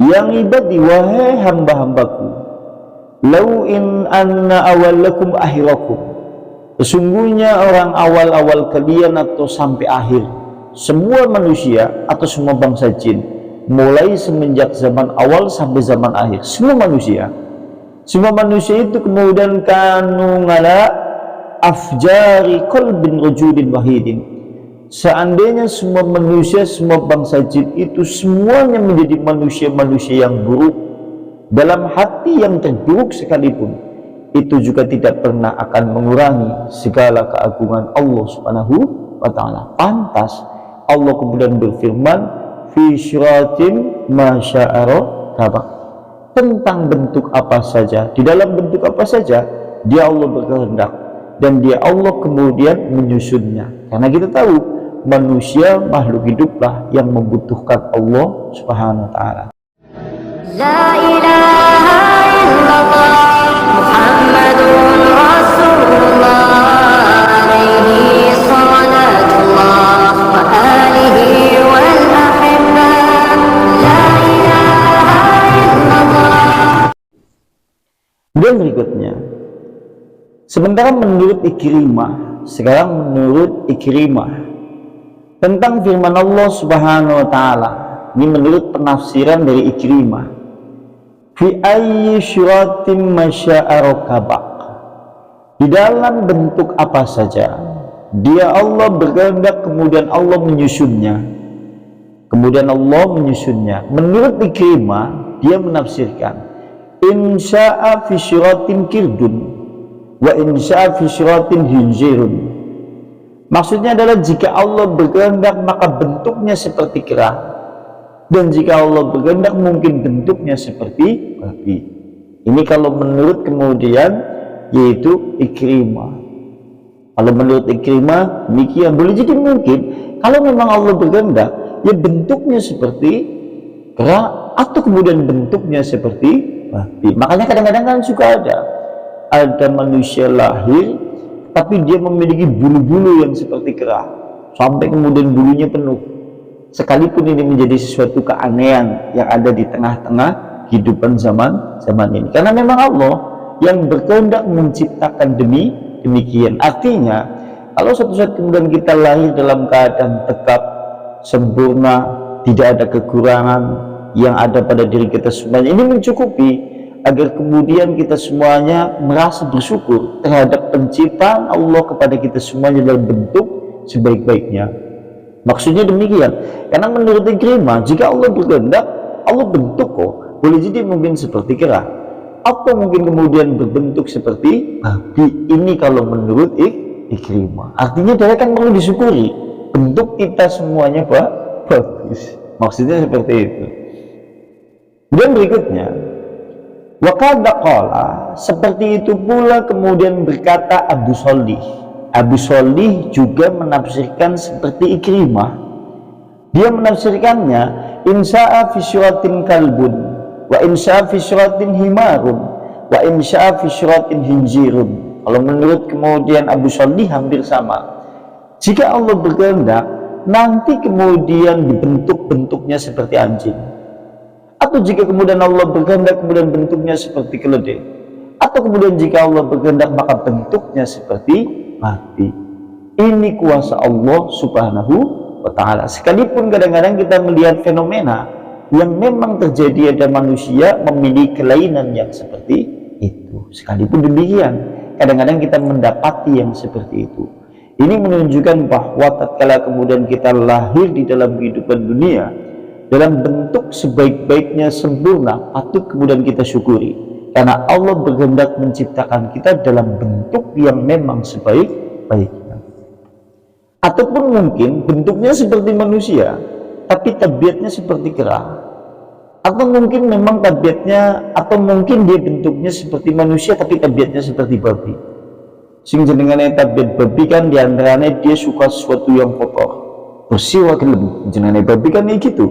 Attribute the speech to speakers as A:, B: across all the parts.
A: yang ibadi wahai hamba-hambaku, lau in anna awalakum akhirakum, sesungguhnya orang awal-awal kalian atau sampai akhir, semua manusia atau semua bangsa jin, mulai semenjak zaman awal sampai zaman akhir, semua manusia itu kemudian kanu ngala afjari qalbin rajulin wahidin, seandainya semua manusia, semua bangsa jin itu semuanya menjadi manusia-manusia yang buruk, dalam hati yang terburuk sekalipun, itu juga tidak pernah akan mengurangi segala keagungan Allah Subhanahu wa ta'ala. Pantas Allah kemudian berfirman fi syiratin masya'ara tabak, tentang bentuk apa saja, di dalam bentuk apa saja dia Allah berkehendak, dan dia Allah kemudian menyusunnya. Karena kita tahu manusia makhluk hiduplah yang membutuhkan Allah Subhanahu wa ta'ala.
B: La ilaha illallah Muhammadun Rasulullah alaihi salatullah wa alihi wal ahibbah. La ilaha illallah.
A: Dan berikutnya, sementara menurut sekarang menurut Ikrimah tentang firman Allah Subhanahu wa ta'ala, ini menurut penafsiran dari Ikrimah, fi ayyi syiratin masya'arokabak, di dalam bentuk apa saja dia Allah berkehendak kemudian Allah menyusunnya. Menurut Ikrimah, dia menafsirkan insya'a fi syiratin kirdun wa insya'a fi syiratin hinzirun. Maksudnya adalah jika Allah berkehendak maka bentuknya seperti kera, dan jika Allah berkehendak mungkin bentuknya seperti babi. Ini kalau menurut kemudian yaitu Ikrimah. Kalau menurut Ikrimah demikian. Boleh jadi mungkin kalau memang Allah berkehendak ya bentuknya seperti kera atau kemudian bentuknya seperti babi. Makanya kadang-kadang kan suka ada manusia lahir tapi dia memiliki bulu-bulu yang seperti kera, sampai kemudian bulunya penuh. Sekalipun ini menjadi sesuatu keanehan yang ada di tengah-tengah kehidupan zaman ini, karena memang Allah yang berkehendak menciptakan demikian. Artinya kalau suatu saat kemudian kita lahir dalam keadaan tegap, sempurna, tidak ada kekurangan yang ada pada diri kita semuanya, ini mencukupi agar kemudian kita semuanya merasa bersyukur terhadap penciptaan Allah kepada kita semuanya dalam bentuk sebaik-baiknya. Maksudnya demikian, karena menurut Ikrimah jika Allah berkehendak, Allah bentuk kok boleh jadi mungkin seperti kera atau mungkin kemudian berbentuk seperti babi. Ini kalau menurut Ikrimah, artinya dia kan perlu disyukuri bentuk kita semuanya bagus. Maksudnya seperti itu. Dan berikutnya, wa qala, seperti itu pula kemudian berkata Abu Sholih juga menafsirkan seperti Ikrimah. Dia menafsirkannya insya'a fi syiratin kalbun wa insya'a fi syiratin himarun wa insya'a fi syiratin hinjirun. Kalau menurut kemudian Abu Sholih hampir sama. Jika Allah berkehendak nanti kemudian dibentuk-bentuknya seperti anjing, atau jika kemudian Allah berkehendak kemudian bentuknya seperti keledai, atau kemudian jika Allah berkehendak maka bentuknya seperti babi. Ini kuasa Allah Subhanahu wa ta'ala. Sekalipun kadang-kadang kita melihat fenomena yang memang terjadi, ada manusia memiliki kelainan yang seperti itu. Sekalipun demikian, kadang-kadang kita mendapati yang seperti itu. Ini menunjukkan bahwa tatkala kemudian kita lahir di dalam kehidupan dunia dalam bentuk sebaik-baiknya sempurna, patut kemudian kita syukuri, karena Allah berkehendak menciptakan kita dalam bentuk yang memang sebaik-baiknya. Ataupun mungkin bentuknya seperti manusia tapi tabiatnya seperti kera, atau mungkin memang tabiatnya, atau mungkin dia bentuknya seperti manusia tapi tabiatnya seperti babi. Sing jenengane tabiat babi kan diantaranya dia suka sesuatu yang kotor, bersih wa gelem. Jenengane babi kan kayak gitu.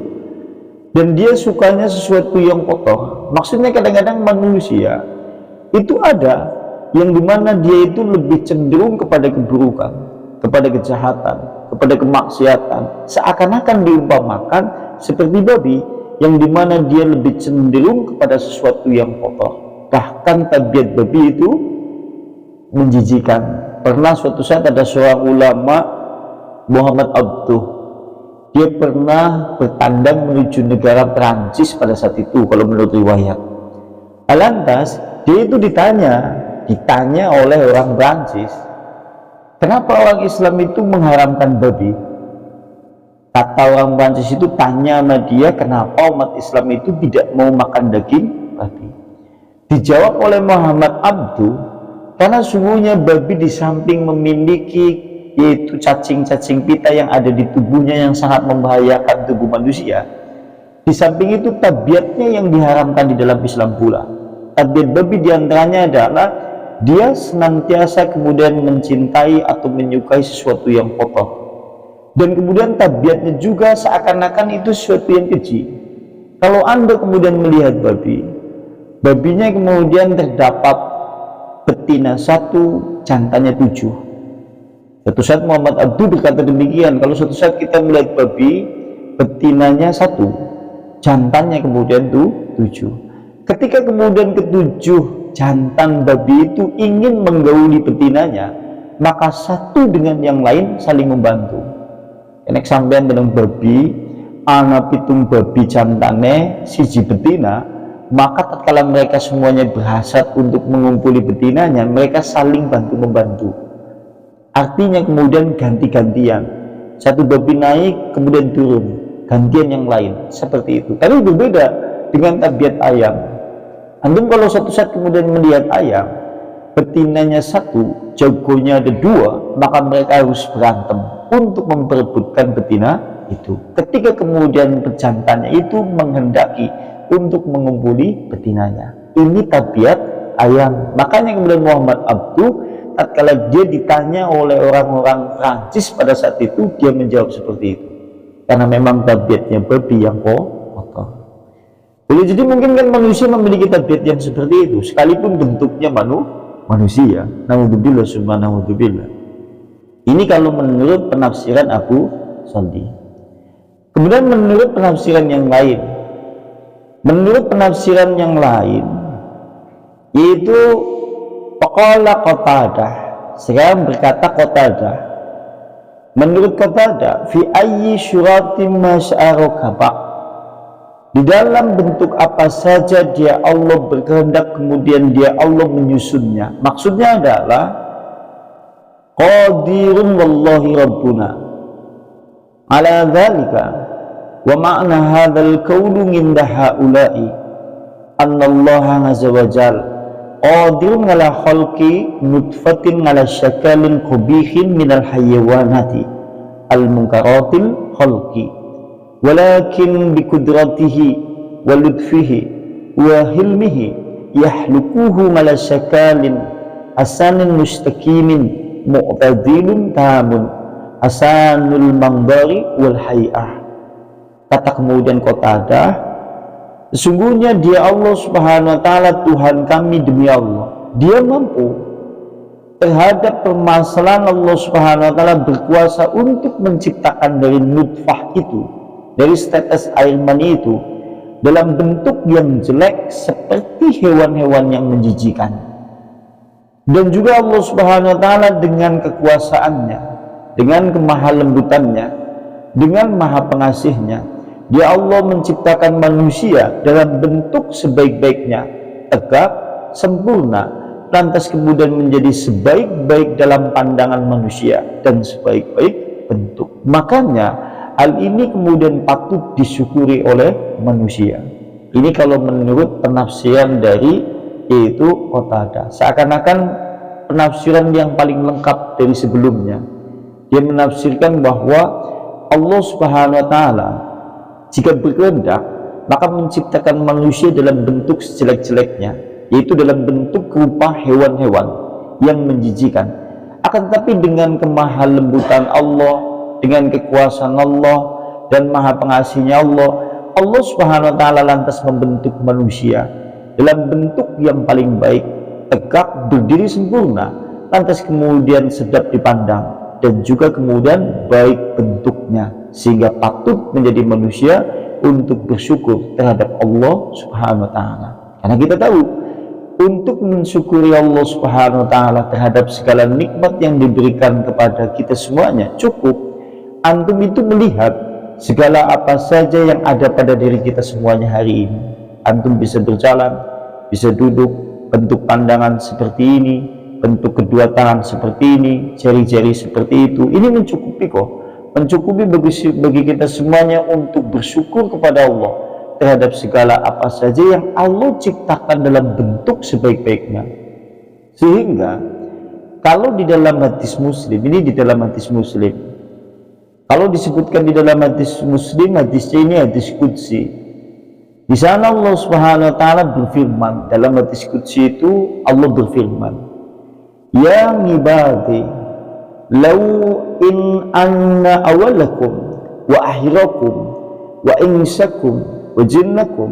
A: Dan dia sukanya sesuatu yang kotor. Maksudnya kadang-kadang manusia itu ada yang dimana dia itu lebih cenderung kepada keburukan, kepada kejahatan, kepada kemaksiatan, seakan-akan diumpamakan seperti babi yang dimana dia lebih cenderung kepada sesuatu yang kotor. Bahkan tabiat babi itu menjijikan. Pernah suatu saat ada seorang ulama, Muhammad Abduh, dia pernah bertandang menuju negara Perancis pada saat itu kalau menurut riwayat. Lantas dia itu ditanya oleh orang Perancis, kenapa orang Islam itu mengharamkan babi? Kata orang Perancis itu tanya sama dia, kenapa umat Islam itu tidak mau makan daging babi? Dijawab oleh Muhammad Abduh, karena sungguhnya babi di samping memiliki yaitu cacing-cacing pita yang ada di tubuhnya yang sangat membahayakan tubuh manusia, di samping itu tabiatnya yang diharamkan di dalam Islam pula. Tabiat babi diantaranya adalah dia senantiasa kemudian mencintai atau menyukai sesuatu yang kotor, dan kemudian tabiatnya juga seakan-akan itu sesuatu yang keji. Kalau Anda kemudian melihat babinya kemudian terdapat betina 1, jantannya 7. Suatu saat Muhammad Abduh berkata demikian, kalau suatu saat kita melihat babi, betinanya 1, jantannya kemudian 7. Ketika kemudian ke-7 jantan babi itu ingin menggauli betinanya, maka satu dengan yang lain saling membantu. Enek sampean dengan babi, ana pitung babi jantane siji betina, maka tatkala mereka semuanya berhasrat untuk mengumpuli betinanya, mereka saling bantu-membantu. Artinya kemudian ganti-gantian, satu babi naik kemudian turun, gantian yang lain, seperti itu. Tapi berbeda dengan tabiat ayam. Antum kalau suatu saat kemudian melihat ayam, betinanya 1, jagonya ada 2, maka mereka harus berantem untuk memperebutkan betina itu. Ketika kemudian pejantannya itu menghendaki untuk mengumpuli betinanya, ini tabiat ayam. Makanya kemudian Muhammad Abduh tatkala dia ditanya oleh orang-orang Prancis pada saat itu, dia menjawab seperti itu, karena memang tabiatnya babi yang kotor. Jadi mungkin kan manusia memiliki tabiat yang seperti itu, sekalipun bentuknya manusia. Naudzubillah summa naudzubillah. Ini kalau menurut penafsiran Abu Saldi. Kemudian menurut penafsiran yang lain, yaitu Faqala Qatadah, sekarang berkata Qatadah, menurut Qatadah, fi ayyi syuratin masya'arokaba, di dalam bentuk apa saja dia Allah berkehendak kemudian dia Allah menyusunnya. Maksudnya adalah qadirun wallahi rabbuna ala dzalika wa ma'na hadzal qawlu min haula'i anna Allah azza wa jalla qadirun ala khalqi nutfatin ala syakalin qabihin minal hayawanati al munkaratil khalqi, walakin bikudratihi wa lutfihi wa hilmihi yahlukuhu mala syakalin hasanin mustaqimin mu'tadilun tamun hasanul mangdari wal hay'ah. Kata kemudian Qatadah, sesungguhnya dia Allah subhanahu wa ta'ala Tuhan kami demi Allah, dia mampu terhadap permasalahan. Allah subhanahu wa ta'ala berkuasa untuk menciptakan dari nutfah itu, dari tetes air mani itu, dalam bentuk yang jelek seperti hewan-hewan yang menjijikan. Dan juga Allah subhanahu wa ta'ala dengan kekuasaannya, dengan kemahalembutannya, dengan maha pengasihnya, dia Allah menciptakan manusia dalam bentuk sebaik-baiknya, tegak, sempurna, lantas kemudian menjadi sebaik-baik dalam pandangan manusia dan sebaik-baik bentuk. Makanya hal ini kemudian patut disyukuri oleh manusia. Ini kalau menurut penafsiran dari yaitu Qatadah, seakan-akan penafsiran yang paling lengkap dari sebelumnya. Dia menafsirkan bahwa Allah subhanahu wa ta'ala jika berkehendak maka menciptakan manusia dalam bentuk sejelek-jeleknya, yaitu dalam bentuk rupa hewan-hewan yang menjijikan. Akan tetapi dengan kemahalembutan Allah, dengan kekuasaan Allah dan maha pengasihnya Allah, Allah subhanahu wa ta'ala lantas membentuk manusia dalam bentuk yang paling baik, tegak, berdiri sempurna, lantas kemudian sedap dipandang dan juga kemudian baik bentuknya, sehingga patut menjadi manusia untuk bersyukur terhadap Allah Subhanahu wa taala. Karena kita tahu untuk mensyukuri Allah Subhanahu wa taala terhadap segala nikmat yang diberikan kepada kita semuanya, cukup antum itu melihat segala apa saja yang ada pada diri kita semuanya hari ini. Antum bisa berjalan, bisa duduk, bentuk pandangan seperti ini, bentuk kedua tangan seperti ini, jari-jari seperti itu. Ini mencukupi kok, mencukupi bagi kita semuanya untuk bersyukur kepada Allah terhadap segala apa saja yang Allah ciptakan dalam bentuk sebaik-baiknya. Sehingga kalau di dalam hadis Muslim, ini di dalam hadis Muslim, kalau disebutkan di dalam hadis Muslim, hadisnya ini hadis qudsi. Di sana Allah Subhanahu wa taala berfirman, dalam hadis qudsi itu Allah berfirman, "Ya ibadi, law in anna awalakum wa akhirakum wa insakum wa jinnakum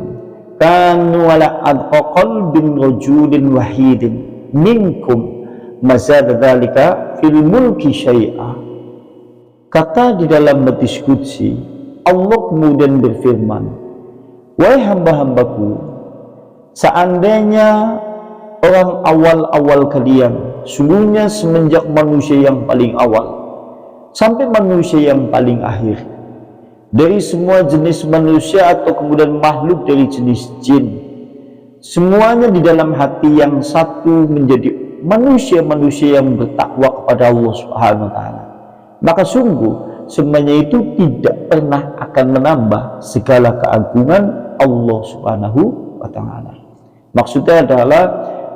A: kanu ala adqa qalbin rajulin wahidin minkum mazada dzalika fil mulki syai'a." Kata di dalam hadis qudsi, Allah kemudian berfirman, "Wahai hamba-hambaku, seandainya orang awal-awal kalian, sungguhnya semenjak manusia yang paling awal sampai manusia yang paling akhir, dari semua jenis manusia atau kemudian makhluk dari jenis jin, semuanya di dalam hati yang satu menjadi manusia-manusia yang bertakwa kepada Allah Subhanahu wa taala, maka sungguh semuanya itu tidak pernah akan menambah segala keagungan Allah Subhanahu wa taala." Maksudnya adalah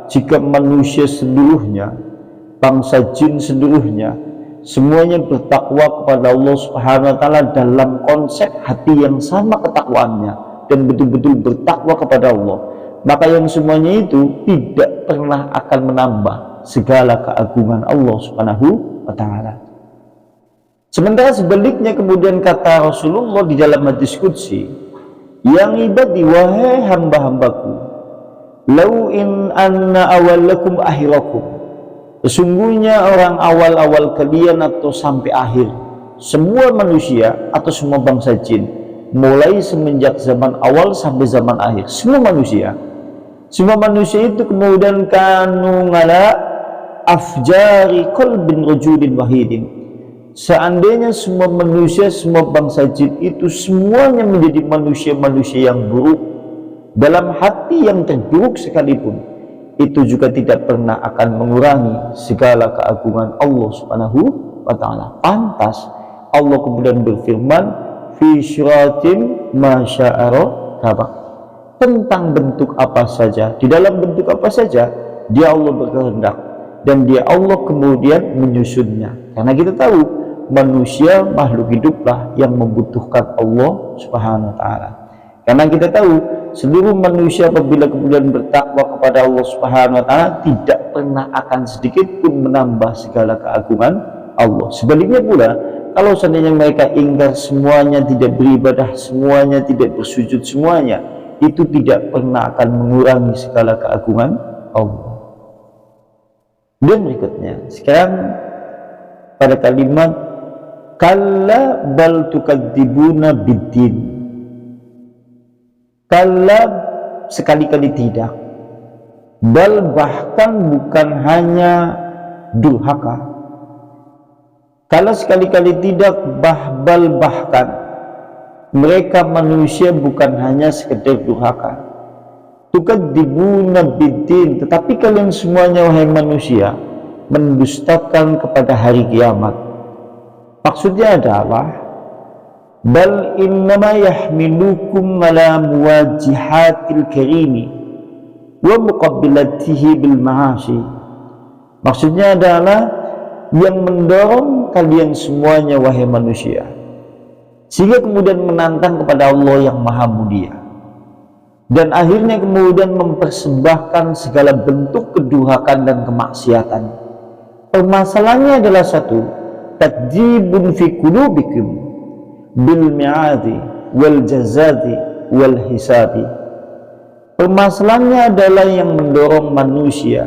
A: jika manusia seluruhnya, bangsa jin seluruhnya, semuanya bertakwa kepada Allah Subhanahu wa taala dalam konsep hati yang sama ketakwaannya dan betul-betul bertakwa kepada Allah, maka yang semuanya itu tidak pernah akan menambah segala keagungan Allah Subhanahu wa taala. Sementara sebaliknya kemudian kata Rasulullah di dalam hadis qudsi, "Yang ibadi, wahai hamba-hambaku, lau in anna awalakum akhirakum, sesungguhnya orang awal-awal kalian atau sampai akhir, semua manusia atau semua bangsa jin, mulai semenjak zaman awal sampai zaman akhir, semua manusia itu kemudian kanu ngala afjari qalbin rajulin wahidin." Seandainya semua manusia, semua bangsa jin itu semuanya menjadi manusia-manusia yang buruk, dalam hati yang terburuk sekalipun, itu juga tidak pernah akan mengurangi segala keagungan Allah Subhanahu wa taala. Pantas Allah kemudian berfirman, "Fi syiratin masya'ara kabak." Tentang bentuk apa saja, di dalam bentuk apa saja, dia Allah berkehendak dan dia Allah kemudian menyusunnya. Karena kita tahu manusia makhluk hiduplah yang membutuhkan Allah Subhanahu wa taala. Karena kita tahu seluruh manusia apabila kemudian bertakwa kepada Allah Subhanahu wa taala tidak pernah akan sedikit pun menambah segala keagungan Allah. Sebaliknya pula, kalau seandainya mereka ingkar semuanya, tidak beribadah semuanya, tidak bersujud semuanya, itu tidak pernah akan mengurangi segala keagungan Allah. Dan berikutnya, sekarang pada kalimat kalla bal tukadzibuna biddin. Kalla sekali-kali tidak, bal bahkan bukan hanya durhaka. Kalla sekali-kali tidak, bal bahkan mereka manusia bukan hanya sekedar durhaka. Tukadzibuna biddin, tetapi kalian semuanya wahai manusia mendustakan kepada hari kiamat. Maksudnya adalah bal innama yahmilukum ala muwajihatil karimi wa muqabbilatihi bil ma'asi. Maksudnya adalah yang mendorong kalian semuanya wahai manusia sehingga kemudian menantang kepada Allah yang maha mulia, dan akhirnya kemudian mempersembahkan segala bentuk kedurhakan dan kemaksiatan. Permasalahannya adalah satu, takdzibun fi qulubikum bil mi'adi wal jazati wal hisabi. Permasalahannya adalah yang mendorong manusia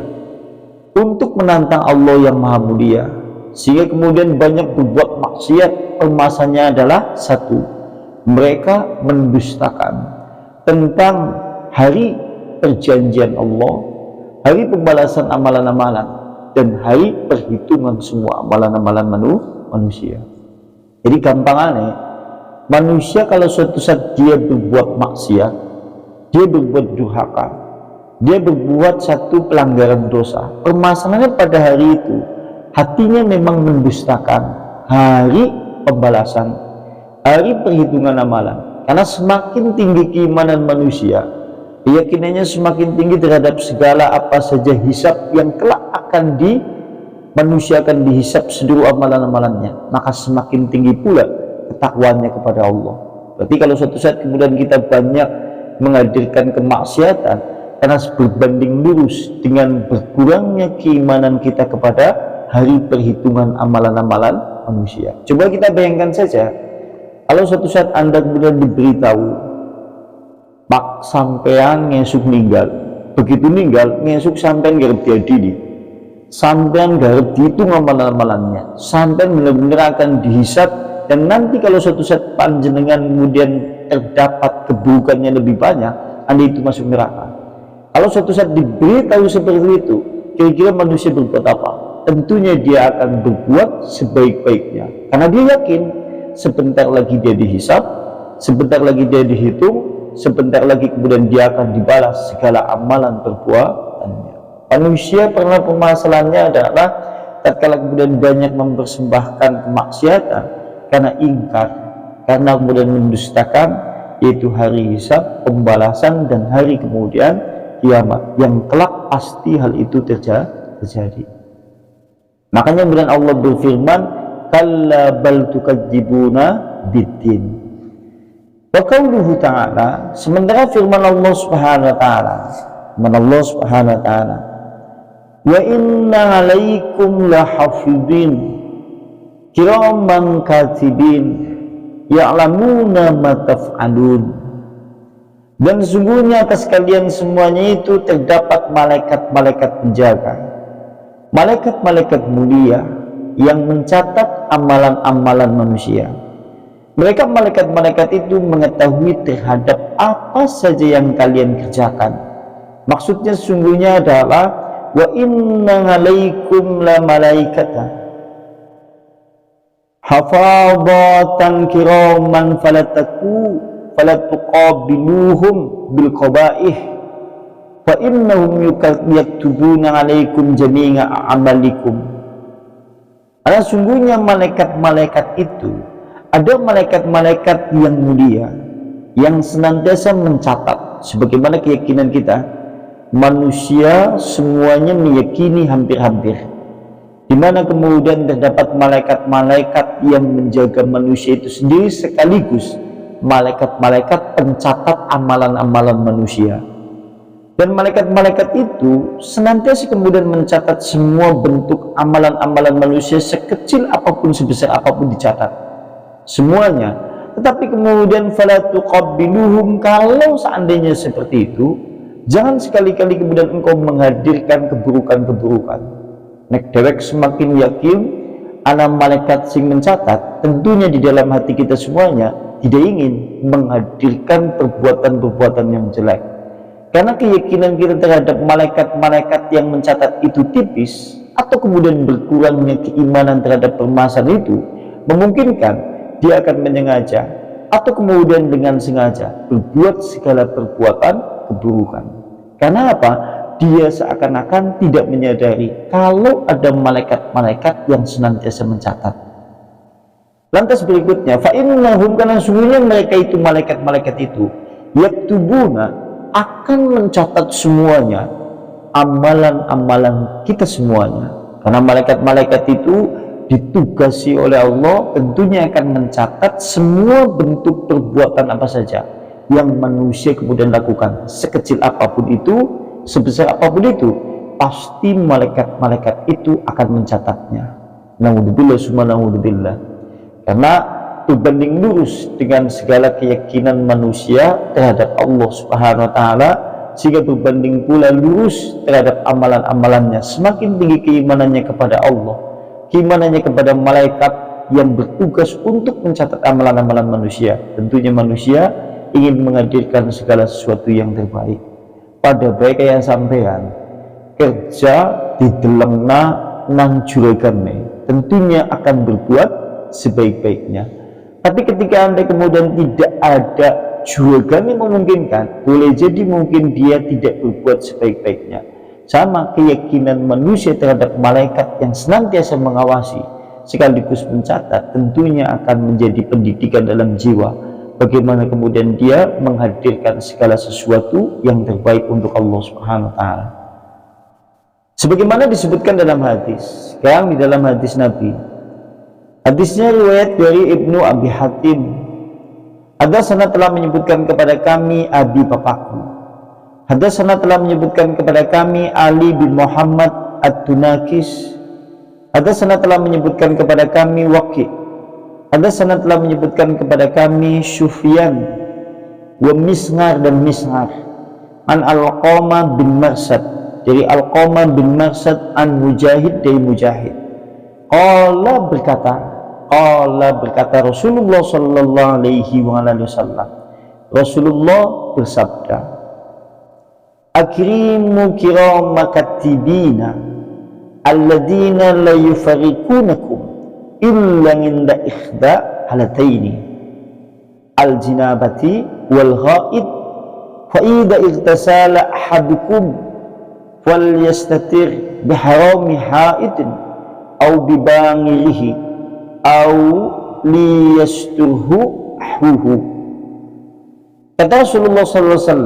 A: untuk menantang Allah yang maha mulia, sehingga kemudian banyak berbuat maksiat. Permasalahannya adalah satu, mereka mendustakan tentang hari perjanjian Allah, hari pembalasan amalan-amalan, dan hari perhitungan semua amalan-amalan manusia. Jadi gampangannya, manusia kalau suatu saat dia berbuat maksiat, dia berbuat durhaka, dia berbuat satu pelanggaran dosa, permasalahannya pada hari itu hatinya memang mendustakan hari pembalasan, hari perhitungan amalan. Karena semakin tinggi keimanan manusia, keyakinannya semakin tinggi terhadap segala apa saja hisab yang kelak akan manusia akan dihisab seluruh amalan-amalannya, maka semakin tinggi pula ketakwaannya kepada Allah. Berarti kalau suatu saat kemudian kita banyak menghadirkan kemaksiatan karena berbanding lurus dengan berkurangnya keimanan kita kepada hari perhitungan amalan-amalan manusia. Coba kita bayangkan saja, kalau suatu saat Anda kemudian diberitahu, Pak sampean ngesuk meninggal, begitu meninggal ngesuk sampean garap diadili, sampean garap dihitung amalan-amalannya, sampean benar-benar akan dihisab, dan nanti kalau suatu saat panjenengan kemudian terdapat keburukannya lebih banyak, Anda itu masuk neraka. Kalau suatu saat diberitahu seperti itu, kira-kira manusia berbuat apa? Tentunya dia akan berbuat sebaik-baiknya, karena dia yakin sebentar lagi dia dihisab, sebentar lagi dia dihitung, sebentar lagi kemudian dia akan dibalas segala amalan perbuatannya. Manusia pernah permasalahannya adalah tatkala kemudian banyak mempersembahkan kemaksiatan karena ingkar, karena kemudian mendustakan, yaitu hari hisab, pembalasan, dan hari kemudian kiamat yang kelak pasti hal itu terjadi. Makanya kemudian Allah berfirman, kalla bal tukadzibuna biddin. Wa qauluhu ta'ala, sementara firman Allah Subhanahu wa taala, wa inna 'alaikum lahafidhin kiraman katibin ya'lamuna ma taf'alun. Dan sesungguhnya atas kalian semuanya itu terdapat malaikat-malaikat penjaga, malaikat-malaikat mulia yang mencatat amalan-amalan manusia. Mereka malaikat-malaikat itu mengetahui terhadap apa saja yang kalian kerjakan. Maksudnya sesungguhnya adalah wa inna 'alaikum la malaikata hafadatan kiraman falatuqabiluhum bil qabaih fa innahum yaktubuna 'alaikum jami'a amalikum. Karena sungguhnya malaikat-malaikat itu, ada malaikat-malaikat yang mulia yang senantiasa mencatat, sebagaimana keyakinan kita manusia semuanya meyakini hampir-hampir, di mana kemudian terdapat malaikat-malaikat yang menjaga manusia itu sendiri sekaligus malaikat-malaikat pencatat amalan-amalan manusia. Dan malaikat-malaikat itu senantiasa kemudian mencatat semua bentuk amalan-amalan manusia, sekecil apapun, sebesar apapun dicatat semuanya. Tetapi kemudian fala tuqabbiluhum, kalau seandainya seperti itu, jangan sekali-kali kemudian engkau menghadirkan keburukan-keburukan. Nek dewek semakin yakin ana malaikat sing mencatat, tentunya di dalam hati kita semuanya tidak ingin menghadirkan perbuatan-perbuatan yang jelek. Karena keyakinan kita terhadap malaikat-malaikat yang mencatat itu tipis, atau kemudian berkurangnya keimanan terhadap permasalahan itu, memungkinkan dia akan menyengaja atau kemudian dengan sengaja berbuat segala perbuatan keburukan. Karena apa? Dia seakan-akan tidak menyadari kalau ada malaikat-malaikat yang senantiasa mencatat. Lantas berikutnya, fa innahum, karena sungguhnya mereka itu, malaikat-malaikat itu, yaktubuna, akan mencatat semuanya amalan-amalan kita semuanya. Karena malaikat-malaikat itu ditugasi oleh Allah, tentunya akan mencatat semua bentuk perbuatan apa saja yang manusia kemudian lakukan, sekecil apapun itu, sebesar apapun itu, pasti malaikat-malaikat itu akan mencatatnya. Naudzubillah summa naudzubillah. Karena berbanding lurus dengan segala keyakinan manusia terhadap Allah Subhanahu wa taala, sehingga berbanding pula lurus terhadap amalan-amalannya. Semakin tinggi keimanannya kepada Allah, keimanannya kepada malaikat yang bertugas untuk mencatat amalan-amalan manusia. Tentunya manusia ingin menghadirkan segala sesuatu yang terbaik. Pada baik kayak sampean kerja di delengna nang juragane, tentunya akan berbuat sebaik-baiknya. Tapi ketika Anda kemudian tidak ada juragan yang memungkinkan, boleh jadi mungkin dia tidak berbuat sebaik-baiknya. Sama keyakinan manusia terhadap malaikat yang senantiasa mengawasi sekaligus mencatat, tentunya akan menjadi pendidikan dalam jiwa bagaimana kemudian dia menghadirkan segala sesuatu yang terbaik untuk Allah Subhanahu wa taala. Sebagaimana disebutkan dalam hadis, sekarang di dalam hadis Nabi. Hadisnya riwayat dari Ibnu Abi Hatim. Hadatsana telah menyebutkan kepada kami abi bapakku. Hadatsana telah menyebutkan kepada kami Ali bin Muhammad Ad-Dunakis. Hadatsana telah menyebutkan kepada kami Waqi'. Hadatsana telah menyebutkan kepada kami Sufyan wa Misngar dan Misngar an Alqamah bin Marsad, dari Alqamah bin Marsad an Mujahid, dari Mujahid. Qala berkata Rasulullah sallallahu alaihi wasallam, Rasulullah bersabda, akrimu kirama katibina alladina la yufarikunakum illa inda ikhda halataini al-jinabati wal ghaid fa idha igtasala ahadukum fal yastatir biharami haidin au bibangirihi au liyasturhu ahuhu. Kata Rasulullah SAW,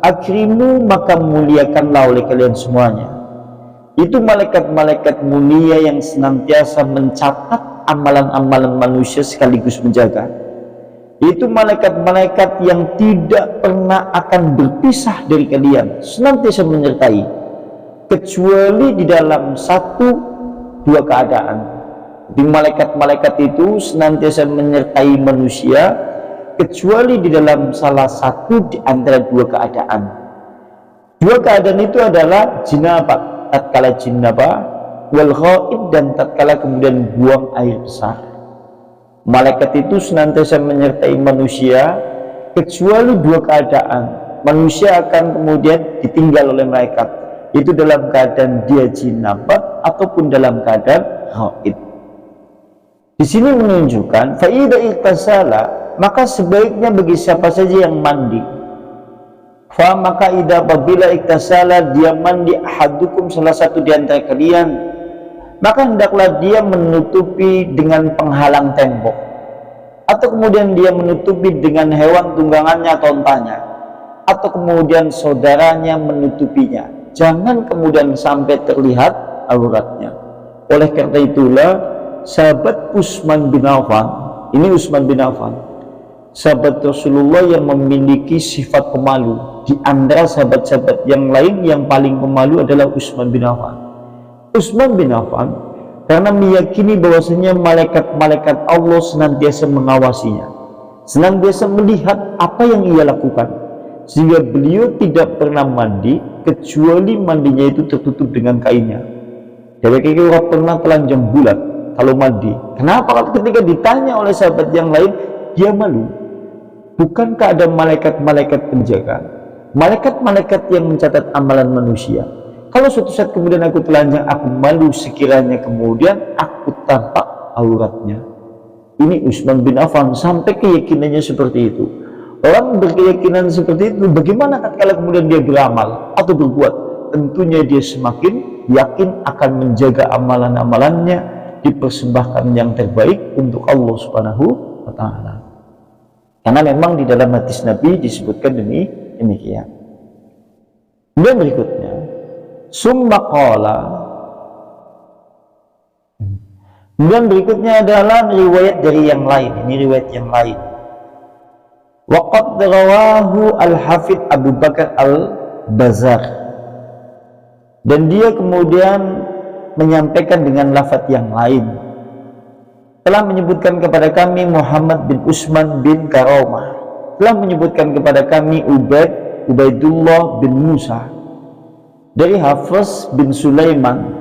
A: akrimu maka muliakanlah oleh kalian semuanya. Itu malaikat-malaikat mulia yang senantiasa mencatat amalan-amalan manusia sekaligus menjaga. Itu malaikat-malaikat yang tidak pernah akan berpisah dari kalian, senantiasa menyertai, kecuali di dalam satu dua keadaan. Di malaikat-malaikat itu senantiasa menyertai manusia kecuali di dalam salah satu di antara dua keadaan. Dua keadaan itu adalah jinabah, tatkala jinabah, wal ghaid, dan tatkala kemudian buang air besar. Malaikat itu senantiasa menyertai manusia kecuali dua keadaan. Manusia akan kemudian ditinggal oleh malaikat, itu dalam keadaan dia jinabah ataupun dalam keadaan ghaid. Di sini menunjukkan faida iktasala, maka sebaiknya bagi siapa saja yang mandi. Fa maka ida apabila iktasala dia mandi ahadukum salah satu di antara kalian, maka hendaklah dia menutupi dengan penghalang tembok, atau kemudian dia menutupi dengan hewan tunggangannya atau ontanya, atau kemudian saudaranya menutupinya. Jangan kemudian sampai terlihat auratnya. Oleh karena itulah sahabat Utsman bin Affan, ini Utsman bin Affan, sahabat Rasulullah yang memiliki sifat pemalu. Di antara sahabat-sahabat yang lain yang paling pemalu adalah Utsman bin Affan. Utsman bin Affan karena meyakini bahwasanya malaikat-malaikat Allah senantiasa mengawasinya, senantiasa melihat apa yang ia lakukan, sehingga beliau tidak pernah mandi kecuali mandinya itu tertutup dengan kainnya. Jadi kira pernah telanjang bulat kalau mandi. Kenapa? Ketika ditanya oleh sahabat yang lain, dia malu. Bukankah ada malaikat-malaikat penjaga, malaikat-malaikat yang mencatat amalan manusia? Kalau suatu saat kemudian aku telanjang, aku malu sekiranya kemudian aku tampak auratnya. Ini Utsman bin Affan sampai keyakinannya seperti itu. Orang berkeyakinan seperti itu, bagaimana tatkala kemudian dia beramal atau berbuat? Tentunya dia semakin yakin akan menjaga amalan-amalannya, dipersembahkan yang terbaik untuk Allah Subhanahu wa taala. Karena memang di dalam hadis Nabi disebutkan demikian. Kemudian berikutnya, summa qala. Kemudian berikutnya adalah riwayat dari yang lain. Ini riwayat yang lain. Waqad rawahu al-Hafidz Abu Bakar al-Bazzar. Dan dia kemudian menyampaikan dengan lafaz yang lain. Telah menyebutkan kepada kami Muhammad bin Utsman bin Karamah, telah menyebutkan kepada kami Ubaidullah bin Musa, dari Hafiz bin Sulaiman,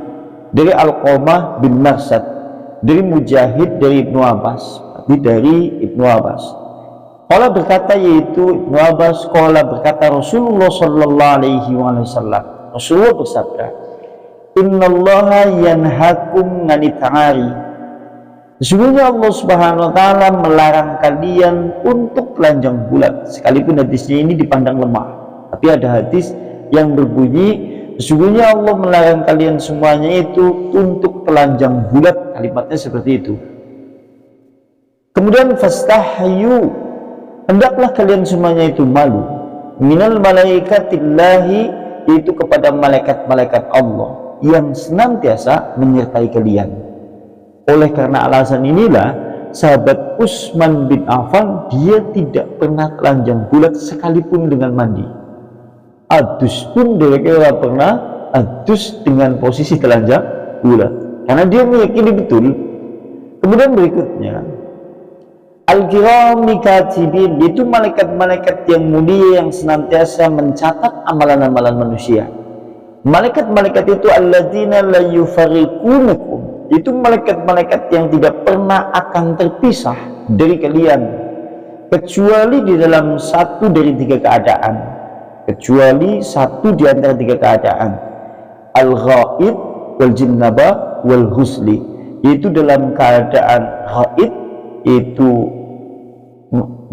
A: dari Alqamah bin Marsad, dari Mujahid, dari Ibnu Abbas, dari Ibnu Abbas. Qala berkata, yaitu Ibnu Abbas, qala berkata Rasulullah sallallahu alaihi wasallam, Rasulullah bersabda, innallaha yanhakum nganit hari. Sesungguhnya Allah Subhanahu wa taala melarang kalian untuk telanjang bulat, sekalipun hadisnya ini dipandang lemah. Tapi ada hadis yang berbunyi, sesungguhnya Allah melarang kalian semuanya itu untuk telanjang bulat, kalimatnya seperti itu. Kemudian fastahyu, hendaklah kalian semuanya itu malu, minal malaikatillahi, yaitu kepada malaikat-malaikat Allah yang senantiasa menyertai kalian. Oleh karena alasan inilah sahabat Utsman bin Affan dia tidak pernah telanjang bulat sekalipun dengan mandi. Adus pun dia tidak pernah adus dengan posisi telanjang bulat, karena dia meyakini betul. Kemudian berikutnya al-kirami katibin, yaitu malaikat-malaikat yang mulia yang senantiasa mencatat amalan-amalan manusia. Malaikat-malaikat itu alladzina la yufarriqunakum, itu malaikat-malaikat yang tidak pernah akan terpisah dari kalian kecuali di dalam satu dari tiga keadaan, kecuali satu di antara tiga keadaan, al-ghaid wal jinnaba wal husli, yaitu dalam keadaan ghaid, yaitu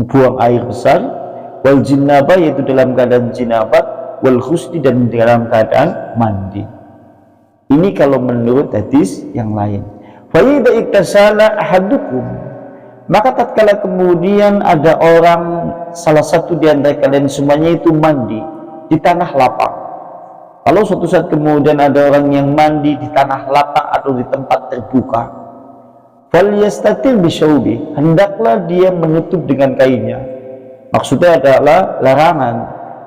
A: buang air besar, wal jinnaba, yaitu dalam keadaan jinabat, wal husli, dan dalam keadaan mandi. Ini kalau menurut hadis yang lain. Fa idza iktasala ahadukum, maka tatkala kemudian ada orang, salah satu di antara kalian semuanya itu mandi di tanah lapang. Kalau suatu saat kemudian ada orang yang mandi di tanah lapang atau di tempat terbuka, falyastatir bisyaubi, hendaklah dia menutup dengan kainnya. Maksudnya adalah larangan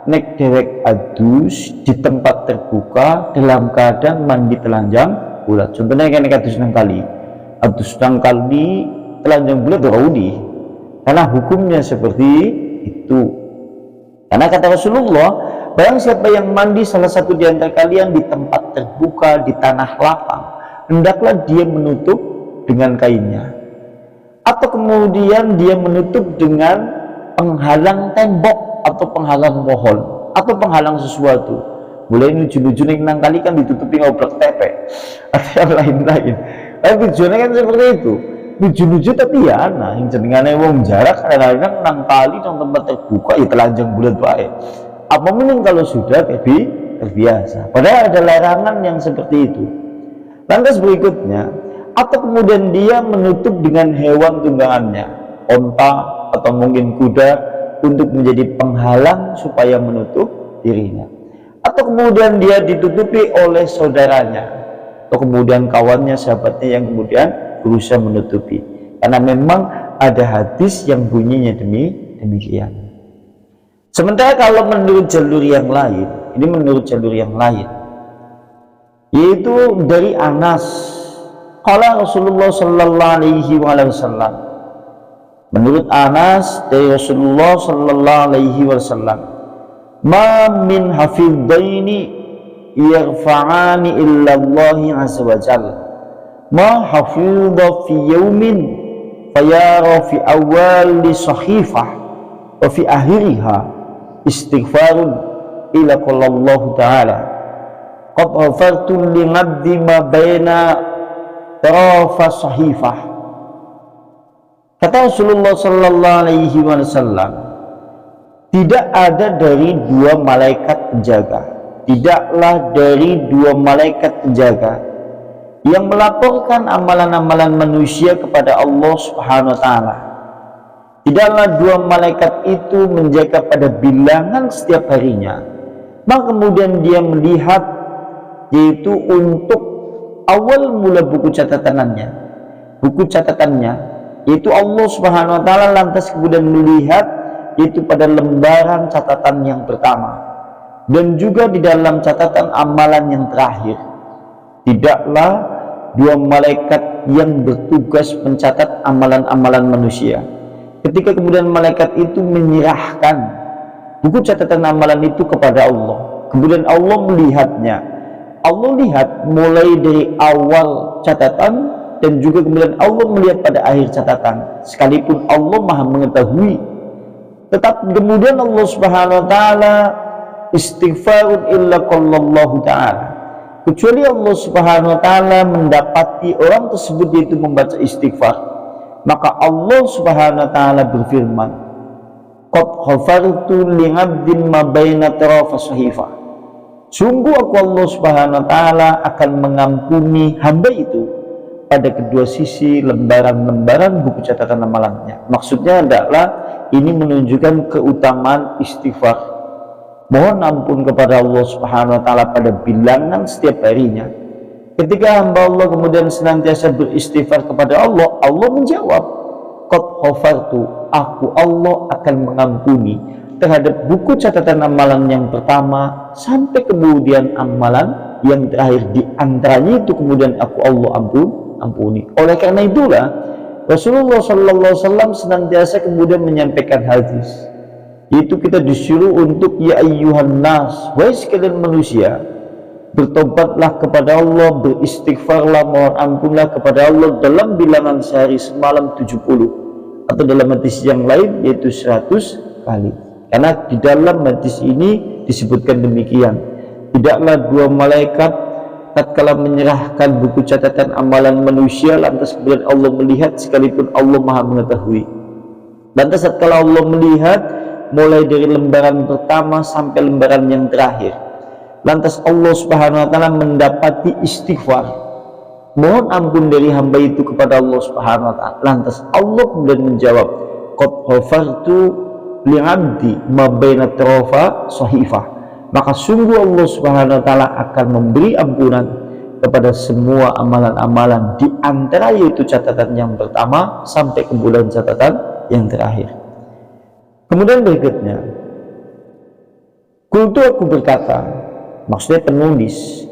A: nek dewek adus di tempat terbuka dalam keadaan mandi telanjang bulat. Contohnya kan adus nang kali telanjang bulat raudi, karena hukumnya seperti itu. Karena kata Rasulullah, barang siapa yang mandi salah satu di antara kalian di tempat terbuka di tanah lapang, hendaklah dia menutup dengan kainnya, atau kemudian dia menutup dengan penghalang tembok atau penghalang pohon atau penghalang sesuatu. Mulai lucu-lucu nang kali kan ditutupi ngobrol tepe atau yang lain-lain. Tapi tujuannya kan seperti itu, lucu-lucu tapi ya nah yang jenengane wong jarak kadang-kadang nang kali nang tempat terbuka ya telanjang bulat baik. Apa mending kalau sudah terbiasa. Padahal ada larangan yang seperti itu. Lantas berikutnya, atau kemudian dia menutup dengan hewan tunggangannya, onta atau mungkin kuda, untuk menjadi penghalang supaya menutup dirinya, atau kemudian dia ditutupi oleh saudaranya atau kemudian kawannya, sahabatnya yang kemudian berusaha menutupi, karena memang ada hadis yang bunyinya demikian. Sementara kalau menurut jalur yang lain, ini menurut jalur yang lain, yaitu dari Anas, qala Rasulullah sallallahu alaihi wasallam, menurut Anas dari Rasulullah sallallahu alaihi wasallam, ma min hafidhaini yarfa'ani illa Allah azza wa jalla, ma hafidha fi yawmin fayara fi awali sahifah wa fi akhiriha istighfarun ila qallallahu ta'ala qad ghafartu li 'abdi ma baina tarafa sahifah. Kata Rasulullah sallallahu alaihi wasallam, tidak ada dari dua malaikat penjaga, tidaklah dari dua malaikat penjaga yang melaporkan amalan-amalan manusia kepada Allah Subhanahu wa taala. Tidaklah dua malaikat itu menjaga pada bilangan setiap harinya, maka kemudian dia melihat, yaitu untuk awal mula buku catatannya, yaitu Allah Subhanahu wa taala, lantas kemudian melihat yaitu pada lembaran catatan yang pertama dan juga di dalam catatan amalan yang terakhir. Tidaklah dua malaikat yang bertugas mencatat amalan-amalan manusia, ketika kemudian malaikat itu menyerahkan buku catatan amalan itu kepada Allah, kemudian Allah melihatnya, Allah lihat mulai dari awal catatan dan juga kemudian Allah melihat pada akhir catatan, sekalipun Allah maha mengetahui, tetap kemudian Allah subhanahu wa ta'ala istighfarun illa qallallahu ta'ala, kecuali Allah subhanahu wa ta'ala mendapati orang tersebut yaitu membaca istighfar, maka Allah subhanahu wa ta'ala berfirman, qad ghafartu li'abdin ma baina tarafa sahifa, sungguh aku Allah subhanahu wa ta'ala akan mengampuni hamba itu pada kedua sisi lembaran-lembaran buku catatan amalannya. Maksudnya adalah ini menunjukkan keutamaan istighfar, mohon ampun kepada Allah subhanahu wa ta'ala pada bilangan setiap harinya. Ketika hamba Allah kemudian senantiasa beristighfar kepada Allah, Allah menjawab, qad ghafartu, aku Allah akan mengampuni terhadap buku catatan amalan yang pertama sampai kemudian amalan yang terakhir, di antaranya itu kemudian aku Allah ampuni. Oleh karena itulah Rasulullah SAW senantiasa kemudian menyampaikan hadis, yaitu kita disuruh untuk ya ayyuhan nas, wahai sekalian manusia, bertobatlah kepada Allah, beristighfarlah, mohon ampunlah kepada Allah dalam bilangan sehari semalam 70, atau dalam hadis yang lain yaitu 100 kali. Karena di dalam hadis ini disebutkan demikian, tidaklah dua malaikat tatkala menyerahkan buku catatan amalan manusia lantas kemudian Allah melihat, sekalipun Allah maha mengetahui. Lantas tatkala Allah melihat mulai dari lembaran pertama sampai lembaran yang terakhir, lantas Allah subhanahu wa ta'ala mendapati istighfar, mohon ampun dari hamba itu kepada Allah subhanahu wa ta'ala, lantas Allah kemudian menjawab, qad ghafartu li'abdi ma baina tarafa sahifah, maka sungguh Allah subhanahu wa ta'ala akan memberi ampunan kepada semua amalan-amalan, di antara yaitu catatan yang pertama sampai kemudian catatan yang terakhir. Kemudian berikutnya, kultu aku berkata, maksudnya penulis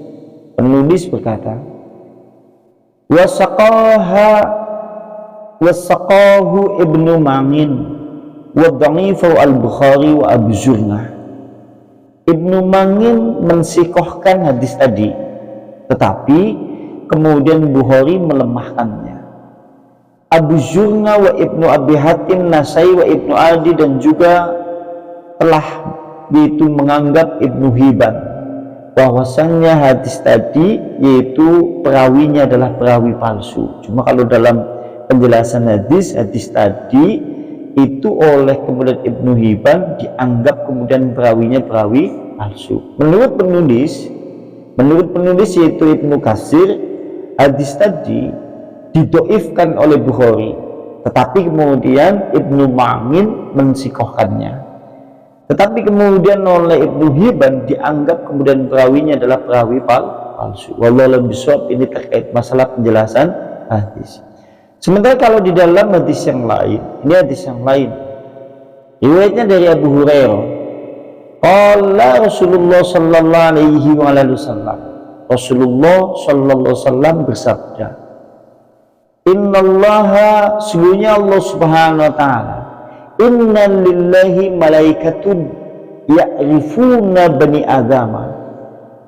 A: berkata, wasaqahu ibnu Ma'in wa dha'ifu al-Bukhari wa Abu Zur'ah. Ibnu Ma'in mensikohkan hadis tadi, tetapi kemudian Bukhari melemahkannya. Abu Zur'ah wa Ibnu Abi Hatim, Nasai wa Ibnu Adi, dan juga telah yaitu menganggap Ibnu Hibban bahwasannya hadis tadi yaitu perawinya adalah perawi palsu. Cuma kalau dalam penjelasan hadis tadi itu oleh kemudian Ibnu Hibban dianggap kemudian perawinya perawi palsu. Menurut penulis yaitu Ibnu Katsir, hadis tadi didoifkan oleh Bukhari, tetapi kemudian Ibnu Ma'in mensikohkannya. Tetapi kemudian oleh Ibnu Hibban dianggap kemudian perawinya adalah perawi palsu. Wallahu a'lam bishawab. Ini terkait masalah penjelasan hadis. Sementara kalau di dalam hadis yang lain, ini hadis yang lain, riwayatnya dari Abu Hurairah, qala Rasulullah sallallahu alaihi wasallam, Rasulullah sallallahu alaihi wasallam bersabda, innallaha, sesungguhnya Allah subhanahu wa ta'ala, inna lillahi malaikatun ya'rifuna bani adama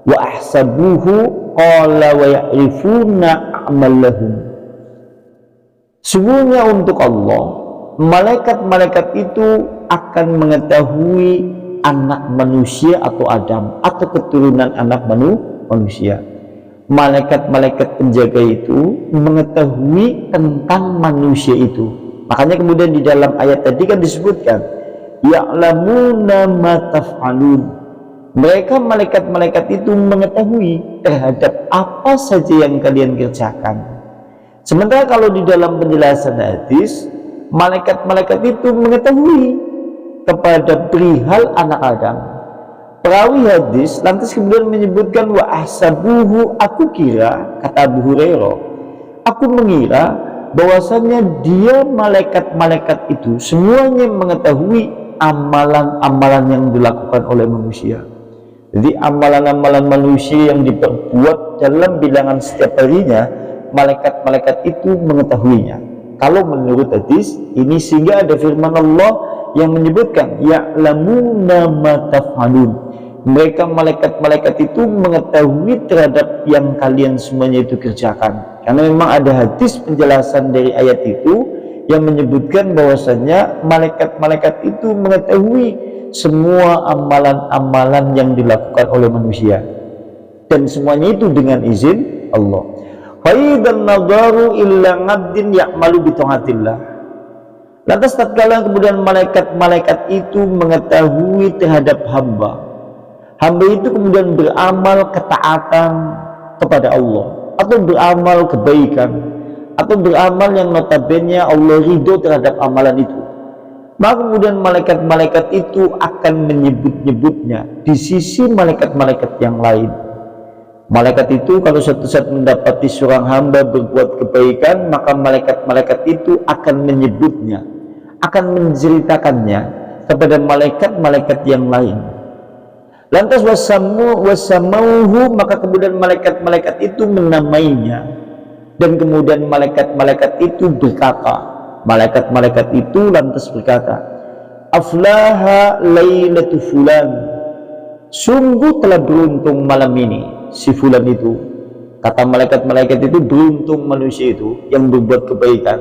A: wa ahsabuhu qala wa ya'rifuna a'malahum. Sesungguhnya untuk Allah, malaikat-malaikat itu akan mengetahui anak manusia atau Adam, atau keturunan anak manusia. Malaikat-malaikat penjaga itu mengetahui tentang manusia itu. Makanya kemudian di dalam ayat tadi kan disebutkan, ya'lamuna ma taf'alun. Mereka malaikat-malaikat itu mengetahui terhadap apa saja yang kalian kerjakan. Sementara kalau di dalam penjelasan hadis, malaikat-malaikat itu mengetahui kepada perihal anak Adam. Perawi hadis lantas kemudian menyebutkan wa ahsabuhu, aku kira, kata Abu Hurairah, aku mengira bahwasannya dia malaikat-malaikat itu semuanya mengetahui amalan-amalan yang dilakukan oleh manusia. Jadi amalan-amalan manusia yang diperbuat dalam bilangan setiap harinya, malaikat-malaikat itu mengetahuinya. Kalau menurut hadis ini, sehingga ada firman Allah yang menyebutkan ya'lamuna ma taf'alun, Mereka malaikat-malaikat itu mengetahui terhadap yang kalian semuanya itu kerjakan. Karena memang ada hadis penjelasan dari ayat itu yang menyebutkan bahwasanya malaikat-malaikat itu mengetahui semua amalan-amalan yang dilakukan oleh manusia, dan semuanya itu dengan izin Allah. Faidan nadaru illa ngabdin ya'malu bi ta'atillah. Lantas tatkala kemudian malaikat-malaikat itu mengetahui terhadap hamba itu kemudian beramal ketaatan kepada Allah, atau beramal kebaikan, atau beramal yang notabene Allah ridho terhadap amalan itu, maka kemudian malaikat-malaikat itu akan menyebut-nyebutnya di sisi malaikat-malaikat yang lain. Malaikat itu kalau suatu saat mendapati seorang hamba berbuat kebaikan, maka malaikat-malaikat itu akan menyebutnya, akan menceritakannya kepada malaikat-malaikat yang lain. Lantas wasamauhu, maka kemudian malaikat-malaikat itu menamainya, dan kemudian malaikat-malaikat itu berkata, malaikat-malaikat itu lantas berkata, aflaha lailatu fulan, sungguh telah beruntung malam ini si fulan itu. Kata malaikat-malaikat itu, beruntung manusia itu yang berbuat kebaikan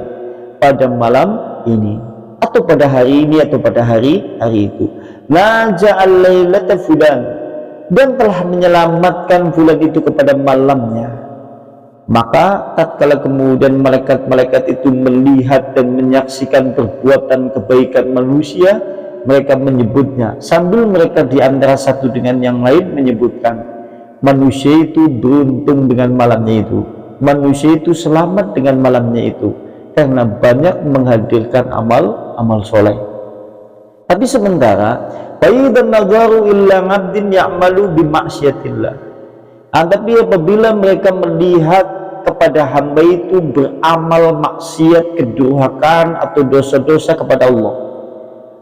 A: pada malam ini, atau pada hari ini, atau pada hari itu. Naja'al lailata fulan, dan telah menyelamatkan fulan itu kepada malamnya. Maka tatkala kemudian malaikat-malaikat itu melihat dan menyaksikan perbuatan kebaikan manusia, mereka menyebutnya, sambil mereka di antara satu dengan yang lain menyebutkan, manusia itu beruntung dengan malamnya itu, manusia itu selamat dengan malamnya itu, karena banyak menghadirkan amal soleh. Tapi sementara faidan nadaru illa ngabdin ya'malu bimaksiatillah, tapi apabila mereka melihat kepada hamba itu beramal maksiat, kedurhakaan atau dosa-dosa kepada Allah,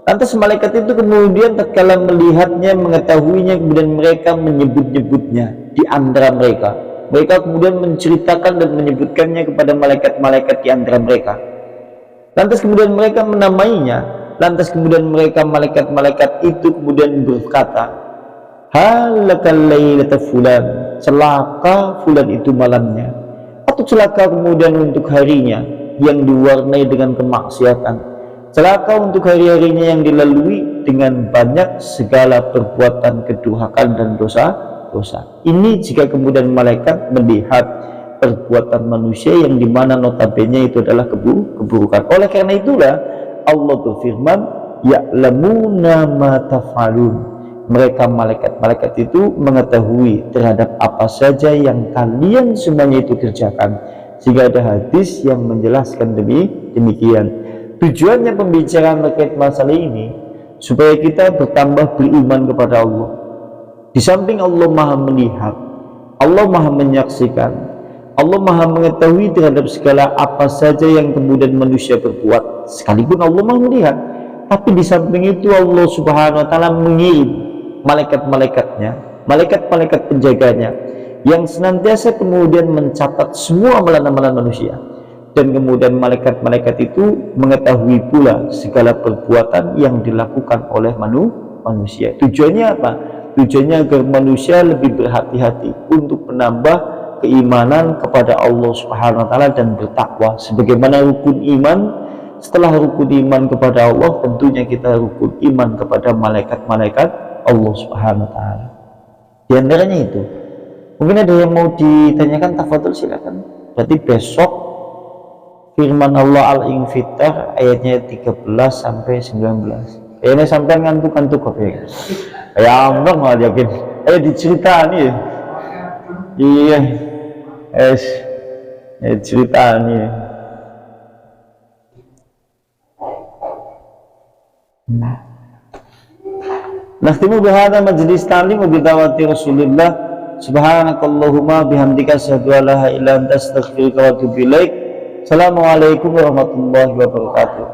A: lantas malaikat itu kemudian tatkala melihatnya, mengetahuinya, kemudian mereka menyebut-nyebutnya di antara mereka. Mereka kemudian menceritakan dan menyebutkannya kepada malaikat-malaikat di antara mereka. Lantas kemudian mereka menamainya. Lantas kemudian mereka malaikat-malaikat itu kemudian berkata, halakal lailata fulan, celaka fulan itu malamnya, atau celaka kemudian untuk harinya yang diwarnai dengan kemaksiatan, celaka untuk hari-harinya yang dilalui dengan banyak segala perbuatan kedurhakaan dan dosa. Ini jika kemudian malaikat melihat perbuatan manusia yang dimana notabene itu adalah keburukan. Oleh karena itulah Allah berfirman, ya'lamuna ma taf'alun, mereka malaikat-malaikat itu mengetahui terhadap apa saja yang kalian semuanya itu kerjakan. Jika ada hadis yang menjelaskan demikian. Tujuannya pembicaraan terkait masalah ini supaya kita bertambah beriman kepada Allah. Di samping Allah maha melihat, Allah maha menyaksikan, Allah maha mengetahui terhadap segala apa saja yang kemudian manusia berbuat. Sekalipun Allah maha melihat, tapi di samping itu Allah subhanahu wa ta'ala mengirim malaikat-malaikatnya, malaikat-malaikat penjaganya, yang senantiasa kemudian mencatat semua amalan-amalan manusia. Dan kemudian malaikat-malaikat itu mengetahui pula segala perbuatan yang dilakukan oleh manusia. Tujuannya apa? Tujuannya agar manusia lebih berhati-hati untuk menambah keimanan kepada Allah subhanahu wa ta'ala dan bertakwa. Sebagaimana rukun iman, setelah rukun iman kepada Allah, tentunya kita rukun iman kepada malaikat-malaikat Allah subhanahu wa ta'ala. Di antaranya itu. Mungkin ada yang mau ditanyakan, tafadhol silakan. Berarti besok firman Allah Al-Infitar ayatnya 13 sampai 19. Ini sampai ngantuk-ngantuk kok ya. Ya ampun, nggak yakin. Diceritaan ya. Iya. Ceritaan ya. Nakhtimu bihadza majlis ta'lim wa bidawati Rasulillah. Subhanakallahumma bihamdika asyhadu an la ilaha illa anta astaghfiruka wa atubu ilaik. Assalamualaikum warahmatullahi wabarakatuh.